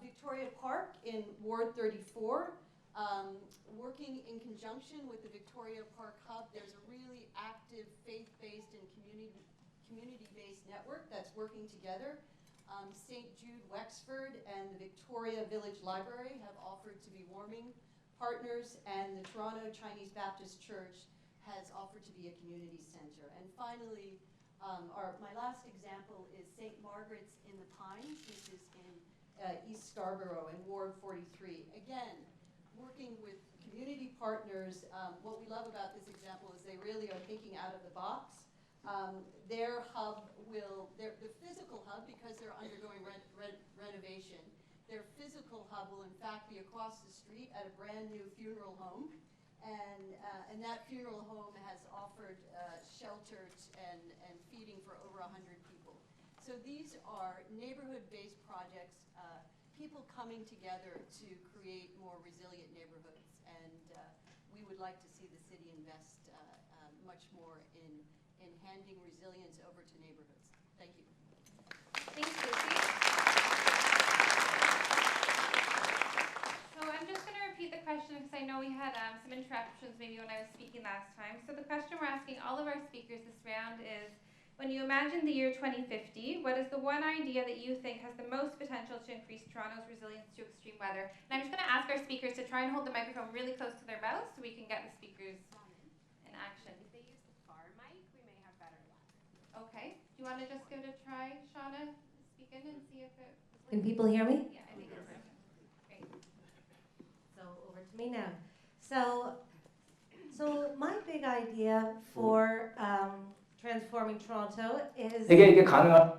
Victoria Park in Ward 34, working in conjunction with the Victoria Park Hub. There's a really active faith-based and community-based network that's working together. St. Jude Wexford and the Victoria Village Library have offered to be warming partners, and the Toronto Chinese Baptist Church has offered to be a community center. And finally, my last example is St. Margaret's in the Pines. This is in East Scarborough in Ward 43. Again, working with community partners. What we love about this example is they really are thinking out of the box. Their hub the physical hub, because they're undergoing renovation, their physical hub will in fact be across the street at a brand new funeral home. And that funeral home has offered shelter and feeding for over 100 people. So these are neighborhood-based projects, people coming together to create more resilient neighborhoods. And we would like to see the city invest much more in handing resilience over to neighborhoods. Thank you. Thanks, Lucy. So I'm just going to repeat the question because I know we had some interruptions maybe when I was speaking last time. So the question we're asking all of our speakers this round is, when you imagine the year 2050, what is the one idea that you think has the most potential to increase Toronto's resilience to extreme weather? And I'm just going to ask our speakers to try and hold the microphone really close to their mouths so we can get the speakers in action. If they use the far mic, we may have better luck. Okay. Do you want to just give it a try, Shauna? Speak in and see if it... Can people hear me? Yeah, I think it's working. Great. So over to me now. So my big idea for transforming Toronto is 이게 가능한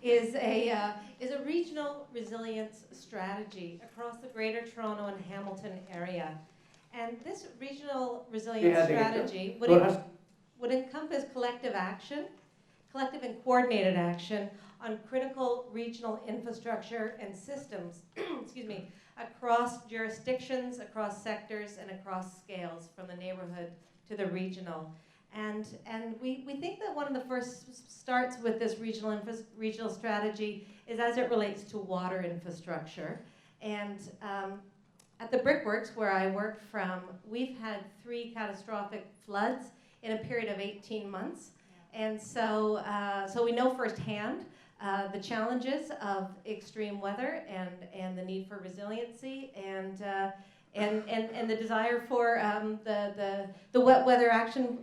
is a regional resilience strategy across the Greater Toronto and Hamilton area. And this regional resilience strategy would encompass collective action, collective and coordinated action on critical regional infrastructure and systems, excuse me, across jurisdictions, across sectors, and across scales, from the neighborhood to the regional. And we think that one of the first starts with this regional strategy is as it relates to water infrastructure. And at the Brickworks, where I work from, we've had 3 catastrophic floods in a period of 18 months. And so we know firsthand the challenges of extreme weather and the need for resiliency and the desire for the wet weather action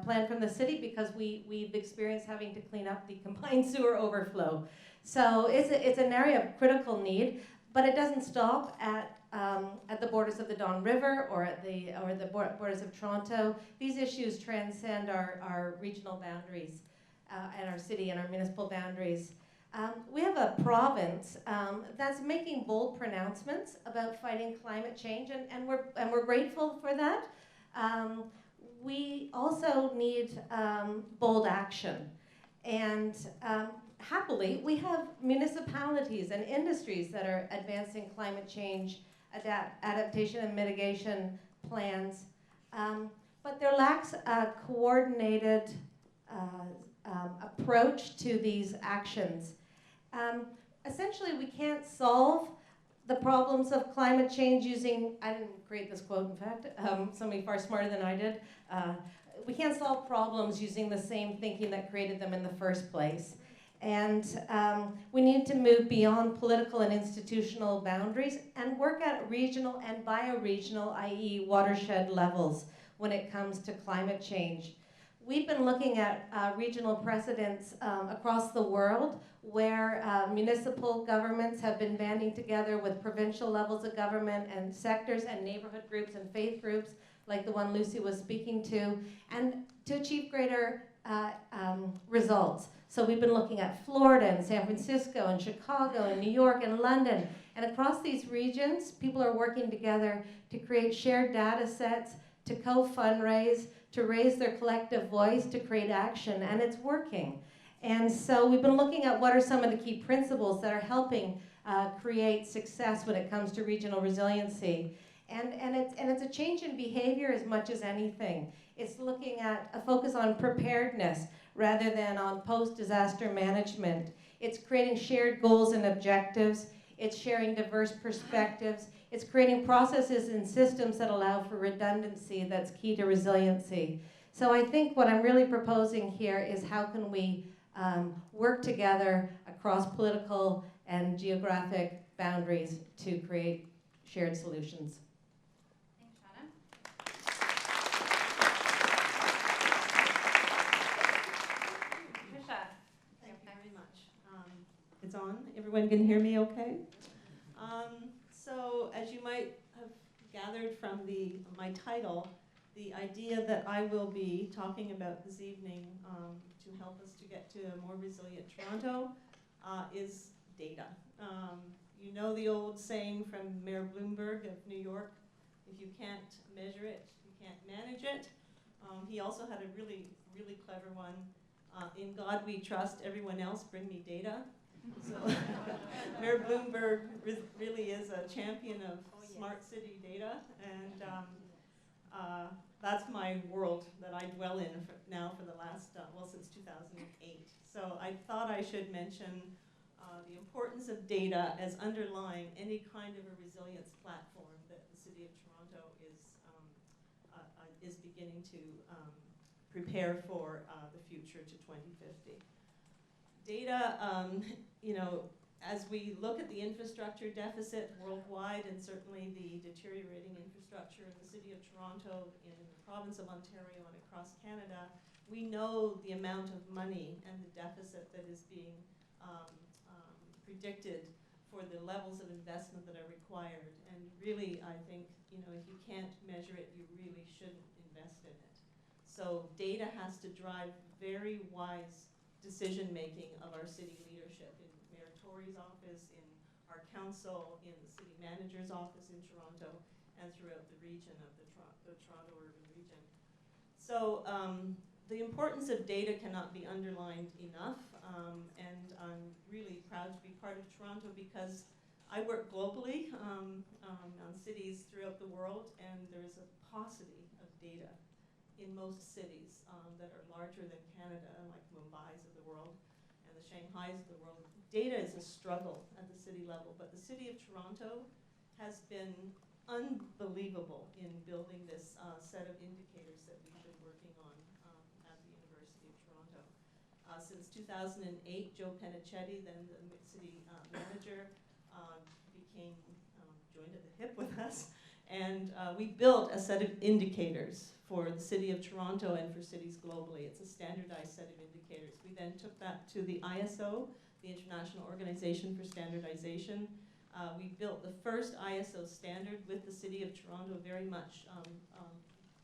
plan from the city, because we've experienced having to clean up the combined sewer overflow. So it's an area of critical need, but it doesn't stop at the borders of the Don River or the borders of Toronto. These issues transcend our regional boundaries and our city and our municipal boundaries. We have a province that's making bold pronouncements about fighting climate change, and we're grateful for that. We also need bold action, and happily, we have municipalities and industries that are advancing climate change adaptation and mitigation plans, but there lacks a coordinated approach to these actions. Essentially, we can't solve the problems of climate change using, I didn't create this quote, in fact, somebody far smarter than I did. We can't solve problems using the same thinking that created them in the first place. And we need to move beyond political and institutional boundaries and work at regional and bioregional, i.e. watershed levels, when it comes to climate change. We've been looking at regional precedents across the world where municipal governments have been banding together with provincial levels of government and sectors and neighborhood groups and faith groups, like the one Lucy was speaking to, and to achieve greater results. So we've been looking at Florida and San Francisco and Chicago and New York and London. And across these regions, people are working together to create shared data sets, to co-fundraise, to raise their collective voice, to create action, and it's working. And so we've been looking at what are some of the key principles that are helping create success when it comes to regional resiliency. And it's a change in behavior as much as anything. It's looking at a focus on preparedness rather than on post-disaster management. It's creating shared goals and objectives. it's sharing diverse perspectives, it's creating processes and systems that allow for redundancy that's key to resiliency. So I think what I'm really proposing here is how can we work together across political and geographic boundaries to create shared solutions. Thanks, Shauna. Tricia. Thank you very much. It's on. Everyone can hear me okay? So as you might have gathered from my title, the idea that I will be talking about this evening to help us to get to a more resilient Toronto is data. You know the old saying from Mayor Bloomberg of New York, if you can't measure it, you can't manage it. He also had a really, really clever one. In God we trust, everyone else bring me data. So Mayor Bloomberg really is a champion of smart city data, and that's my world that I dwell in now for the last, since 2008. So I thought I should mention the importance of data as underlying any kind of a resilience platform that the City of Toronto is beginning to prepare for the future to 2050. Data, as we look at the infrastructure deficit worldwide, and certainly the deteriorating infrastructure in the City of Toronto, in the province of Ontario, and across Canada, we know the amount of money and the deficit that is being predicted for the levels of investment that are required. And really, I think, if you can't measure it, you really shouldn't invest in it. So data has to drive very wise decision-making of our city leadership in Mayor Tory's office, in our council, in the city manager's office in Toronto, and throughout the region of the Toronto urban region. So the importance of data cannot be underlined enough, and I'm really proud to be part of Toronto because I work globally on cities throughout the world, and there's a paucity of data in most cities that are larger than Canada, like Mumbai's of the world and the Shanghai's of the world. Data is a struggle at the city level, but the City of Toronto has been unbelievable in building this set of indicators that we've been working on at the University of Toronto. Since 2008, Joe Penichetti, then the city manager, joined at the hip with us, and we built a set of indicators for the City of Toronto and for cities globally. It's a standardized set of indicators. We then took that to the ISO, the International Organization for Standardization. We built the first ISO standard with the City of Toronto, very much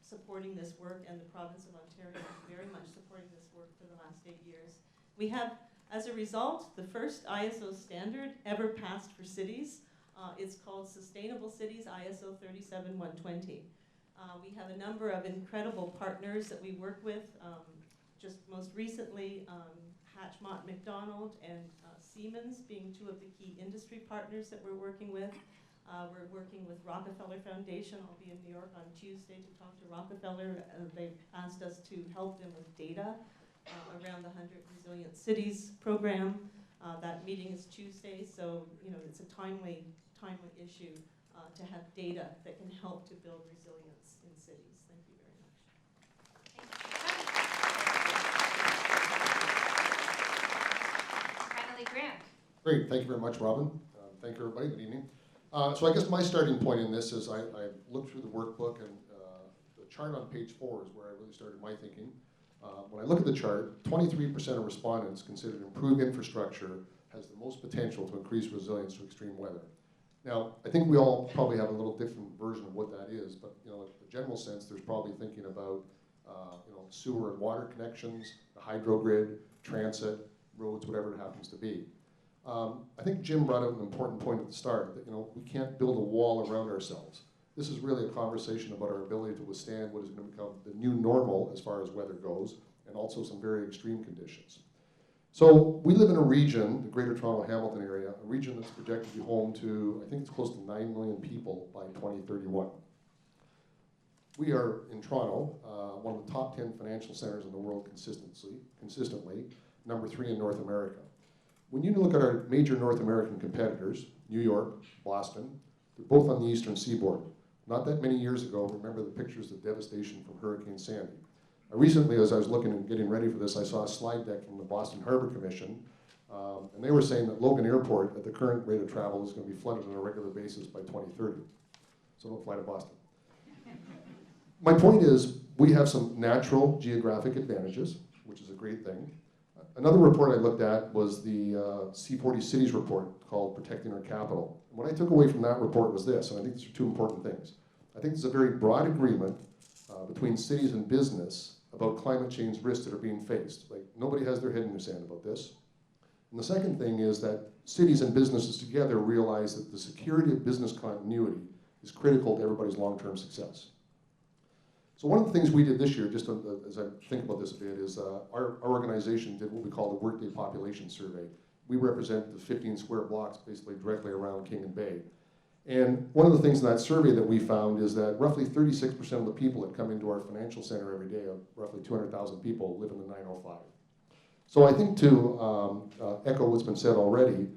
supporting this work, and the province of Ontario very much supporting this work for the last 8 years. We have, as a result, the first ISO standard ever passed for cities. It's called Sustainable Cities ISO 37120. We have a number of incredible partners that we work with. Just most recently, Hatchmont McDonald and Siemens being two of the key industry partners that we're working with. We're working with Rockefeller Foundation. I'll be in New York on Tuesday to talk to Rockefeller. They've asked us to help them with data around the 100 Resilient Cities program. That meeting is Tuesday, so it's a timely issue to have data that can help to build resilience in cities. Thank you very much. Finally, Grant. Great, thank you very much, Robin. Thank you, everybody. Good evening. So I guess my starting point in this is I looked through the workbook, and the chart on page 4 is where I really started my thinking. When I look at the chart, 23% of respondents considered improved infrastructure has the most potential to increase resilience to extreme weather. Now, I think we all probably have a little different version of what that is, but in the general sense, there's probably thinking about sewer and water connections, the hydro grid, transit, roads, whatever it happens to be. I think Jim brought up an important point at the start, that we can't build a wall around ourselves. This is really a conversation about our ability to withstand what is going to become the new normal as far as weather goes, and also some very extreme conditions. So we live in a region, the Greater Toronto Hamilton area, a region that's projected to be home to, I think it's close to 9 million people by 2031. We are, in Toronto, one of the top 10 financial centers in the world consistently, number 3 in North America. when you look at our major North American competitors, New York, Boston, they're both on the eastern seaboard. Not that many years ago, remember the pictures of devastation from Hurricane Sandy. Recently, as I was looking and getting ready for this, I saw a slide deck from the Boston Harbor Commission, and they were saying that Logan Airport, at the current rate of travel, is going to be flooded on a regular basis by 2030. So don't fly to Boston. My point is, we have some natural geographic advantages, which is a great thing. Another report I looked at was the C40 Cities report called Protecting Our Capital. And what I took away from that report was this, and I think these are two important things. I think there's a very broad agreement between cities and business about climate change risks that are being faced. Like, nobody has their head in the sand about this. And the second thing is that cities and businesses together realize that the security of business continuity is critical to everybody's long-term success. So one of the things we did this year, just as I think about this a bit, is our organization did what we call the Workday Population Survey. We represent the 15 square blocks basically directly around King and Bay. And one of the things in that survey that we found is that roughly 36% of the people that come into our financial center every day, roughly 200,000 people, live in the 905. So I think to echo what's been said already,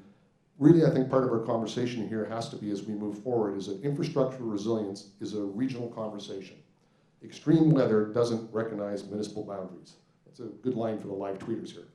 really I think part of our conversation here has to be, as we move forward, is that infrastructure resilience is a regional conversation. Extreme weather doesn't recognize municipal boundaries. That's a good line for the live tweeters here.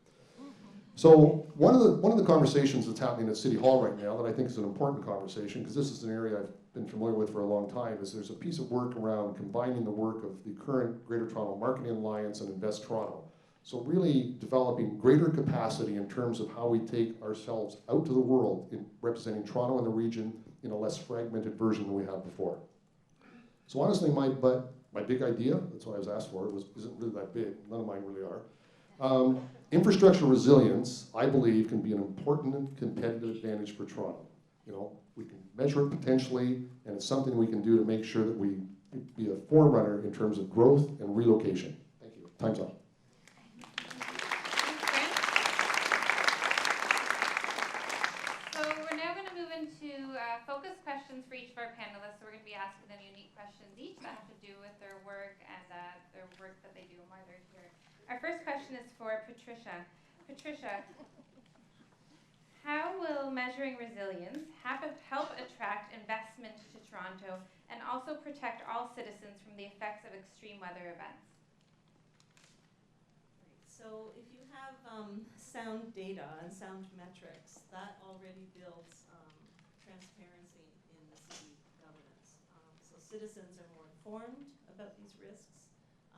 So one of the conversations that's happening at City Hall right now that I think is an important conversation, because this is an area I've been familiar with for a long time, is there's a piece of work around combining the work of the current Greater Toronto Marketing Alliance and Invest Toronto. So really developing greater capacity in terms of how we take ourselves out to the world in representing Toronto and the region in a less fragmented version than we had before. So honestly, my big idea, that's what I was asked for, isn't really that big. None of mine really are. Infrastructure resilience, I believe, can be an important competitive advantage for Toronto. You know, we can measure it potentially, and it's something we can do to make sure that we be a forerunner in terms of growth and relocation. Thank you. Time's up. So we're now going to move into focus questions for each of our panelists. So we're going to be asking them unique questions each that have to do with their work and their work that they do and why they're here. Our first question is for Patricia. Patricia, how will measuring resilience help attract investment to Toronto and also protect all citizens from the effects of extreme weather events? So if you have sound data and sound metrics, that already builds transparency in the city governance. So citizens are more informed about these risks.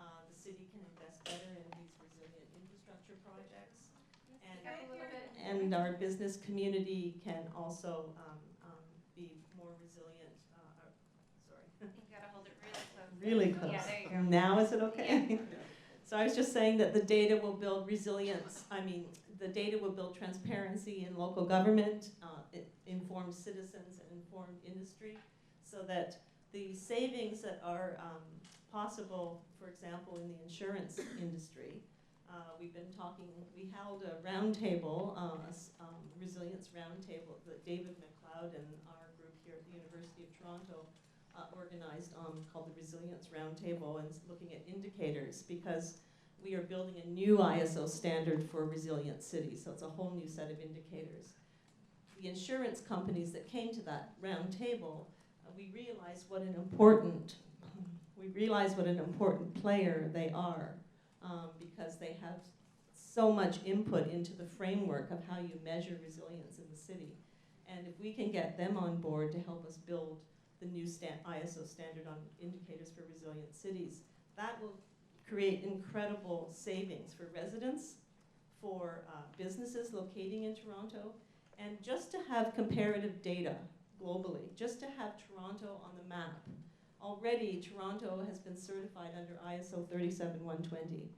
The city can invest better in these resilient infrastructure projects. And our business community can also be more resilient. Sorry. You gotta hold it really close. Really close. Yeah, there you go. Now is it okay? Yeah. So I was just saying that the data will build resilience. The data will build transparency in local government, informed citizens and informed industry, so that the savings that are possible, for example, in the insurance industry, we held a roundtable, resilience roundtable that David McLeod and our group here at the University of Toronto organized called the Resilience Roundtable, and looking at indicators, because we are building a new ISO standard for resilient cities, so it's a whole new set of indicators. The insurance companies that came to that roundtable, we realized what an important player they are, because they have so much input into the framework of how you measure resilience in the city. And if we can get them on board to help us build the new ISO standard on indicators for resilient cities, that will create incredible savings for residents, for businesses locating in Toronto, and just to have comparative data globally, just to have Toronto on the map. Already, Toronto has been certified under ISO 37120.